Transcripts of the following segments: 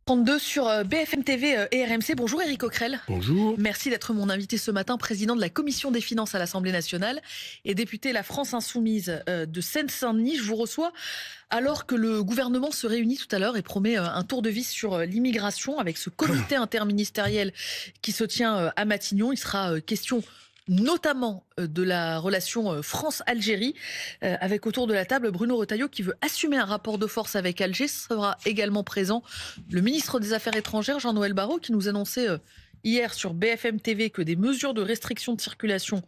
32 sur BFM TV et RMC. Bonjour Éric Coquerel. Bonjour. Merci d'être mon invité ce matin, président de la Commission des finances à l'Assemblée nationale et député La France Insoumise de Seine-Saint-Denis. Je vous reçois alors que le gouvernement se réunit tout à l'heure et promet un tour de vis sur l'immigration avec ce comité interministériel qui se tient à Matignon. Il sera question notamment de la relation France-Algérie, avec autour de la table Bruno Retailleau qui veut assumer un rapport de force avec Alger. Sera également présent le ministre des Affaires étrangères, Jean-Noël Barrot, qui nous annonçait hier sur BFM TV que des mesures de restriction de circulation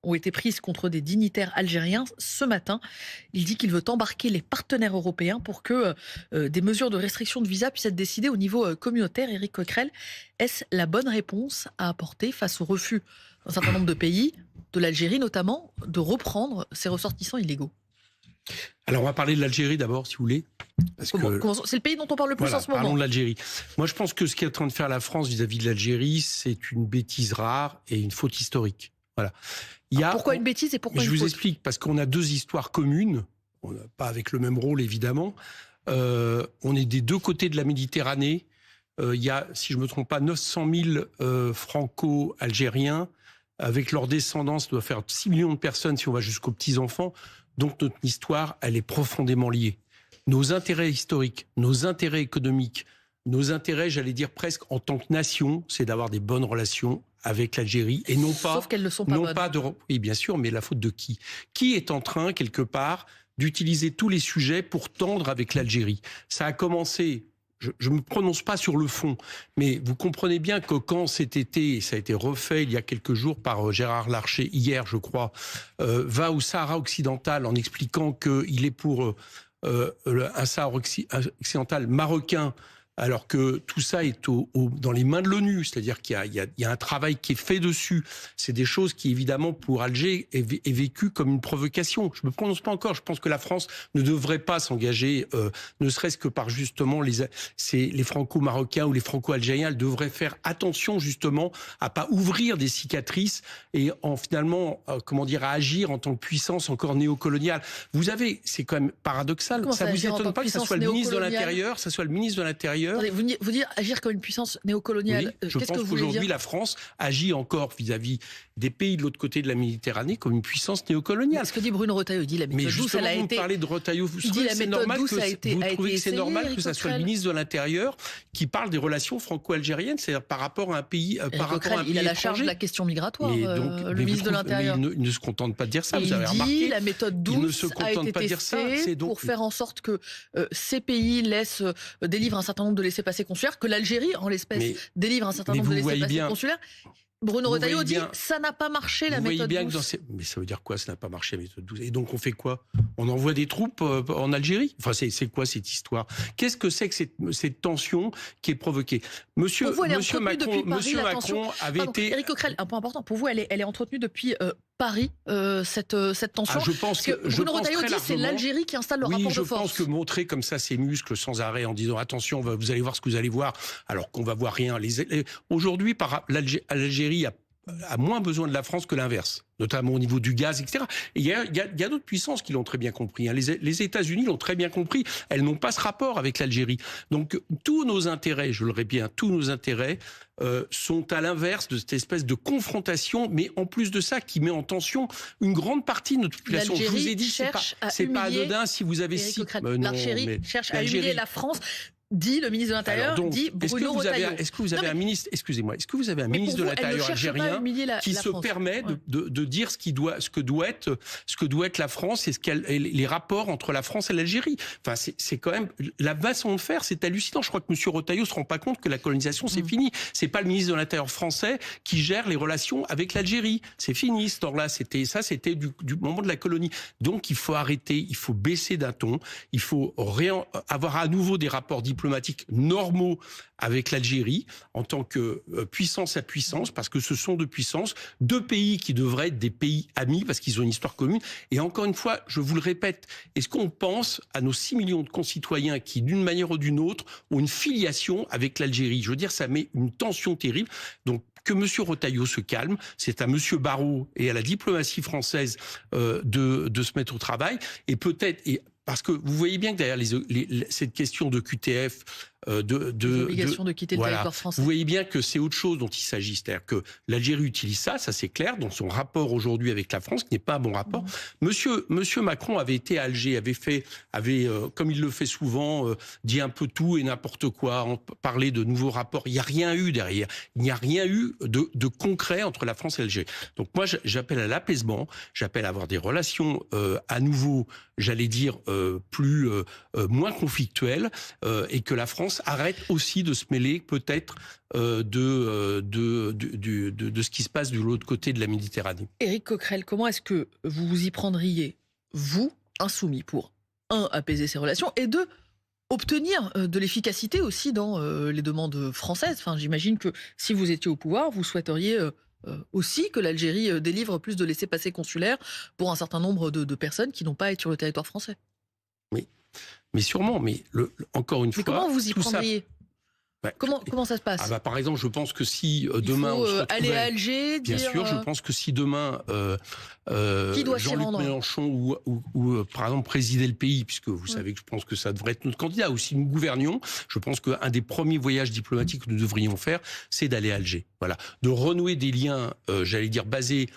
ont été prises contre des dignitaires algériens. Ce matin, il dit qu'il veut embarquer les partenaires européens pour que des mesures de restriction de visa puissent être décidées au niveau communautaire. Éric Coquerel, est-ce la bonne réponse à apporter face au refus d'un certain nombre de pays, de l'Algérie notamment, de reprendre ces ressortissants illégaux? Alors on va parler de l'Algérie d'abord, si vous voulez. Parce que c'est le pays dont on parle le plus en ce moment. Parlons de l'Algérie. Moi je pense que ce qu'est en train de faire la France vis-à-vis de l'Algérie, c'est une bêtise rare et une faute historique. Voilà. Pourquoi une bêtise et pourquoi une faute? Je vous explique, parce qu'on a deux histoires communes, pas avec le même rôle évidemment. On est des deux côtés de la Méditerranée. Il y a, si je ne me trompe pas, 900 000 franco-algériens. Avec leur descendance, ça doit faire 6 millions de personnes si on va jusqu'aux petits-enfants. Donc notre histoire, elle est profondément liée. Nos intérêts historiques, nos intérêts économiques, nos intérêts, j'allais dire presque en tant que nation, c'est d'avoir des bonnes relations avec l'Algérie et non pas... Sauf qu'elles ne sont pas bonnes. Oui, bien sûr, mais la faute de qui? Qui est en train, quelque part, d'utiliser tous les sujets pour tendre avec l'Algérie? Ça a commencé... Je ne me prononce pas sur le fond, mais vous comprenez bien que quand cet été, ça a été refait il y a quelques jours par Gérard Larcher, hier je crois, va au Sahara occidental en expliquant qu'il est pour un Sahara occidental marocain, alors que tout ça est dans les mains de l'ONU, c'est-à-dire qu'il y a un travail qui est fait dessus. C'est des choses qui, évidemment, pour Alger, est vécu comme une provocation. Je ne me prononce pas encore. Je pense que la France ne devrait pas s'engager, ne serait-ce que par, justement, les franco-marocains ou les franco-algériens. Elle devrait faire attention, justement, à pas ouvrir des cicatrices et finalement, à agir en tant que puissance encore néocoloniale. C'est quand même paradoxal. Comment ça vous étonne pas que ça soit le ministre de l'Intérieur, Attendez, vous dire agir comme une puissance néocoloniale, oui, je qu'est-ce pense que vous voulez qu'aujourd'hui, dire? la France agit encore vis-à-vis des pays de l'autre côté de la Méditerranée comme une puissance néocoloniale. Ce que dit Bruno Retailleau, il dit la méthode douce, elle a été... vous parlez de Retailleau, vous trouvez que c'est normal que ça soit le ministre de l'Intérieur qui parle des relations franco-algériennes, c'est-à-dire par rapport à un pays, par rapport à un pays il a la étranger. charge de la question migratoire, le ministre de l'Intérieur. Il ne se contente pas de dire ça, vous il avez remarqué. Dit la méthode douce a été testée donc... pour faire en sorte que ces pays délivrent un certain nombre de laissez-passer consulaires, que l'Algérie, en l'espèce, délivre un certain nombre de laissez-passer consulaires. Bruno Retailleau dit ça n'a pas marché la méthode douce. Mais ça veut dire quoi, ça n'a pas marché la méthode douce? Et donc on fait quoi? On envoie des troupes en Algérie? Enfin, c'est quoi cette histoire? Qu'est-ce que c'est que cette tension qui est provoquée? Monsieur Macron avait été... Éric Coquerel, un point important, pour vous, elle est entretenue depuis Paris, cette tension? Je pense que Bruno Retailleau dit c'est l'Algérie qui installe le rapport de force. Je pense que montrer comme ça ses muscles sans arrêt en disant attention, vous allez voir ce que vous allez voir, alors qu'on va voir rien. Aujourd'hui, l'Algérie a moins besoin de la France que l'inverse, notamment au niveau du gaz, etc. Et il y a d'autres puissances qui l'ont très bien compris. Hein. Les États-Unis l'ont très bien compris. Elles n'ont pas ce rapport avec l'Algérie. Donc tous nos intérêts, je le répète bien, tous nos intérêts sont à l'inverse de cette espèce de confrontation, mais en plus de ça, qui met en tension une grande partie de notre population. Je vous ai dit, c'est pas anodin si vous avez... L'Algérie cherche à humilier la France. Dit le ministre de l'Intérieur, dit Bruno Retailleau. Est-ce que vous avez un ministre, excusez-moi, est-ce que vous avez un ministre de l'Intérieur algérien qui se permet de dire ce que doit être la France et les rapports entre la France et l'Algérie? Enfin, c'est quand même la façon de faire, c'est hallucinant. Je crois que M. Retailleau se rend pas compte que la colonisation c'est fini. C'est pas le ministre de l'Intérieur français qui gère les relations avec l'Algérie. C'est fini ce temps-là. C'était du moment de la colonie. Donc il faut arrêter, il faut baisser d'un ton, il faut avoir à nouveau des rapports diplomatiques normaux avec l'Algérie en tant que puissance à puissance, parce que ce sont deux pays qui devraient être des pays amis parce qu'ils ont une histoire commune. Et encore une fois, je vous le répète, est-ce qu'on pense à nos 6 millions de concitoyens qui, d'une manière ou d'une autre, ont une filiation avec l'Algérie? Je veux dire, ça met une tension terrible. Donc, que M. Retailleau se calme, c'est à M. Barrot et à la diplomatie française de se mettre au travail, et peut-être... Parce que vous voyez bien que derrière cette question de QTF, l'obligation de quitter le territoire français. Vous voyez bien que c'est autre chose dont il s'agit. C'est-à-dire que l'Algérie utilise ça c'est clair, dans son rapport aujourd'hui avec la France, qui n'est pas un bon rapport. Monsieur Macron avait été à Alger, avait comme il le fait souvent, dit un peu tout et n'importe quoi, parlé de nouveaux rapports. Il n'y a rien eu derrière. Il n'y a rien eu de concret entre la France et l'Algérie. Donc moi, j'appelle à l'apaisement, j'appelle à avoir des relations à nouveau, j'allais dire, moins conflictuelles, et que la France arrête aussi de se mêler peut-être de ce qui se passe de l'autre côté de la Méditerranée. Éric Coquerel, comment est-ce que vous vous y prendriez, vous, insoumis, pour, un, apaiser ces relations, et deux, obtenir de l'efficacité aussi dans les demandes françaises? Enfin, j'imagine que si vous étiez au pouvoir, vous souhaiteriez aussi que l'Algérie délivre plus de laissez-passer consulaires pour un certain nombre de personnes qui n'ont pas à être sur le territoire français. Oui, mais sûrement. Mais encore une fois, comment vous y prendriez? Comment ça se passe? Par exemple, je pense que si demain on se retrouvait, aller à Alger, bien sûr, je pense que si demain Jean-Luc Mélenchon ou par exemple présider le pays, puisque vous savez que je pense que ça devrait être notre candidat, ou si nous gouvernions, je pense qu'un des premiers voyages diplomatiques que nous devrions faire, c'est d'aller à Alger. Voilà, de renouer des liens, j'allais dire basés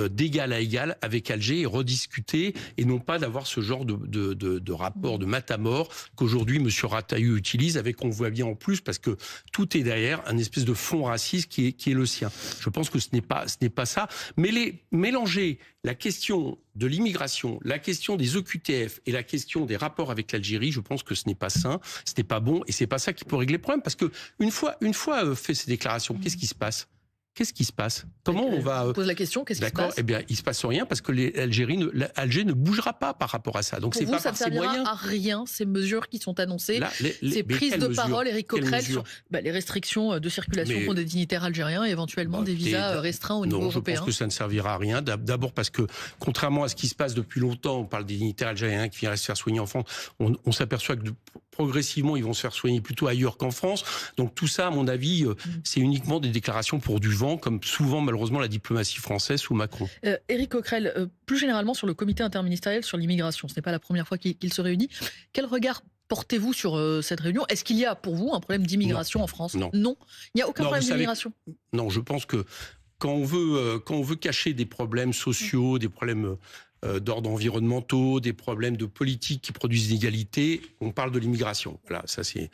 d'égal à égal avec Alger et rediscuter, et non pas d'avoir ce genre de rapport de matamor qu'aujourd'hui M. Rataillou utilise, avec, on voit bien en plus, parce que tout est derrière, un espèce de fond raciste qui est le sien. Je pense que ce n'est pas ça. Mais mélanger la question de l'immigration, la question des OQTF et la question des rapports avec l'Algérie, je pense que ce n'est pas sain, ce n'est pas bon, et c'est pas ça qui peut régler le problème, parce que une fois fait ces déclarations, qu'est-ce qui se passe? Qu'est-ce qui se passe? Comment on va... Je pose la question, qu'est-ce qui se passe? Eh bien, il ne se passe rien, parce que l'Alger ne bougera pas par rapport à ça. Donc, pour vous, ça ne servira à rien, ces mesures qui sont annoncées, ces prises de parole, Éric Coquerel, sur les restrictions de circulation pour des dignitaires algériens et éventuellement des visas restreints au niveau européen. Je pense que ça ne servira à rien. D'abord parce que, contrairement à ce qui se passe depuis longtemps, on parle des dignitaires algériens qui viennent se faire soigner en France, on s'aperçoit que progressivement, ils vont se faire soigner plutôt ailleurs qu'en France. Donc tout ça, à mon avis, c'est uniquement des déclarations pour du vent, comme souvent, malheureusement, la diplomatie française sous Macron. Éric Coquerel, plus généralement sur le comité interministériel sur l'immigration, ce n'est pas la première fois qu'il se réunit. Quel regard portez-vous sur cette réunion? Est-ce qu'il y a pour vous un problème d'immigration en France? Non. Il n'y a aucun problème d'immigration? Non, je pense que quand on veut cacher des problèmes sociaux, des problèmes d'ordre environnementaux, des problèmes de politique qui produisent l'inégalité, on parle de l'immigration. Voilà, ça c'est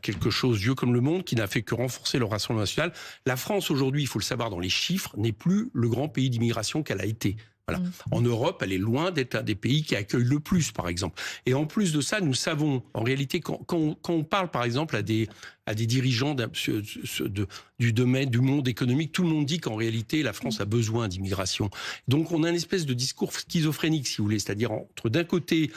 quelque chose vieux comme le monde qui n'a fait que renforcer le Rassemblement national. La France aujourd'hui, il faut le savoir dans les chiffres, n'est plus le grand pays d'immigration qu'elle a été. Voilà. En Europe, elle est loin d'être un des pays qui accueille le plus, par exemple. Et en plus de ça, nous savons, en réalité, quand on parle, par exemple, à des dirigeants du domaine du monde économique, tout le monde dit qu'en réalité, la France a besoin d'immigration. Donc, on a une espèce de discours schizophrénique, si vous voulez, c'est-à-dire entre d'un côté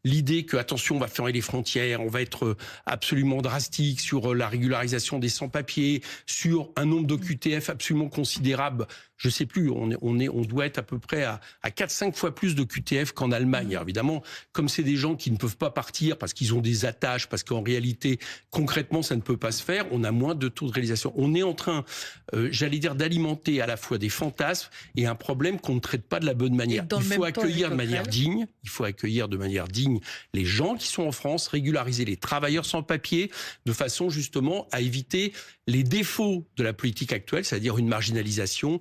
l'idée que attention, on va fermer les frontières, on va être absolument drastique sur la régularisation des sans-papiers, sur un nombre d'OQTF absolument considérable. Je sais plus, on doit être à peu près à 4-5 fois plus d'OQTF qu'en Allemagne. Alors évidemment, comme c'est des gens qui ne peuvent pas partir parce qu'ils ont des attaches, parce qu'en réalité, concrètement, ça ne peut pas se faire, on a moins de taux de réalisation. On est en train, j'allais dire, d'alimenter à la fois des fantasmes et un problème qu'on ne traite pas de la bonne manière. Il faut accueillir de manière digne, les gens qui sont en France, régulariser les travailleurs sans papier, de façon justement à éviter les défauts de la politique actuelle, c'est-à-dire une marginalisation,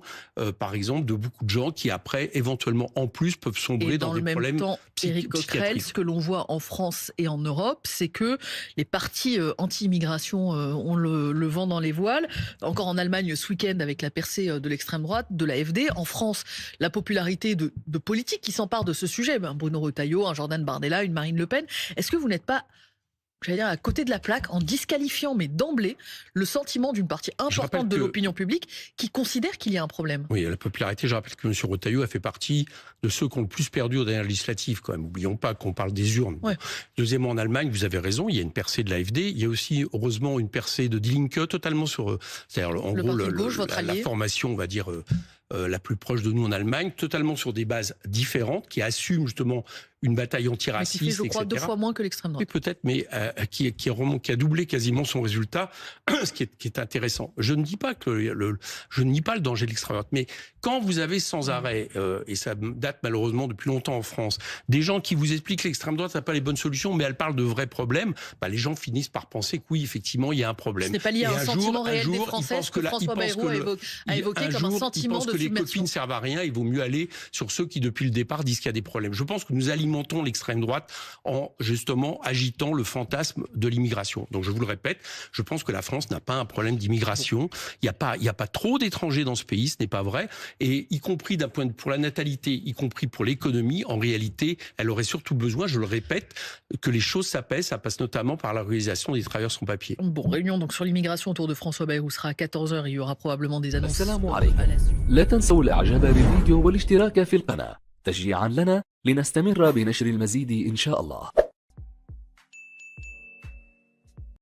par exemple, de beaucoup de gens qui après, éventuellement, en plus, peuvent sombrer dans des problèmes psychiatriques. Éric Coquerel, ce que l'on voit en France et en Europe, c'est que les partis anti-immigration ont le vent dans les voiles. Encore en Allemagne, ce week-end, avec la percée de l'extrême droite, de l'AfD. En France, la popularité de politiques qui s'emparent de ce sujet. Bruno Retailleau, un Jordan Bardella, une Marine Le Pen. Est-ce que vous n'êtes pas, j'allais dire, à côté de la plaque, en disqualifiant, mais d'emblée, le sentiment d'une partie importante de l'opinion publique qui considère qu'il y a un problème? Oui, la popularité, je rappelle que M. Retailleau a fait partie de ceux qui ont le plus perdu aux dernières législatives, quand même. N'oublions pas qu'on parle des urnes. Ouais. Deuxièmement, en Allemagne, vous avez raison, il y a une percée de l'AfD. Il y a aussi, heureusement, une percée de Die Linke, totalement sur, c'est-à-dire, en gros, la formation, on va dire, la plus proche de nous en Allemagne, totalement sur des bases différentes, qui assument justement une bataille antiraciste, etc. Je crois 2 fois moins que l'extrême droite. Oui, peut-être, mais qui a doublé quasiment son résultat, ce qui est intéressant. Je ne dis pas je ne nie pas le danger de l'extrême droite, mais quand vous avez sans arrêt, et ça date malheureusement depuis longtemps en France, des gens qui vous expliquent que l'extrême droite n'a pas les bonnes solutions, mais elle parle de vrais problèmes, les gens finissent par penser que oui, effectivement, il y a un problème. Ce n'est pas lié à un sentiment réel des Français, ce que François Bayrou a évoqué comme un sentiment de submersion. Ils pensent que les copines servent à rien, il vaut mieux aller sur ceux qui, depuis le départ, disent qu'il y a des problèmes. Je pense que nous alimentons l'extrême droite en justement agitant le fantasme de l'immigration. Donc je vous le répète, je pense que la France n'a pas un problème d'immigration. Il n'y a pas trop d'étrangers dans ce pays, ce n'est pas vrai. Et y compris d'un point de vue pour la natalité, y compris pour l'économie, en réalité, elle aurait surtout besoin, je le répète, que les choses s'apaisent. Ça passe notamment par la régularisation des travailleurs sans papier. Bon, réunion donc sur l'immigration autour de François Bayrou sera à 14h. Il y aura probablement des annonces. لا تنسوا الإعجاب بالفيديو والاشتراك في القناة تشجيعا لنا لنستمر بنشر المزيد إن شاء الله.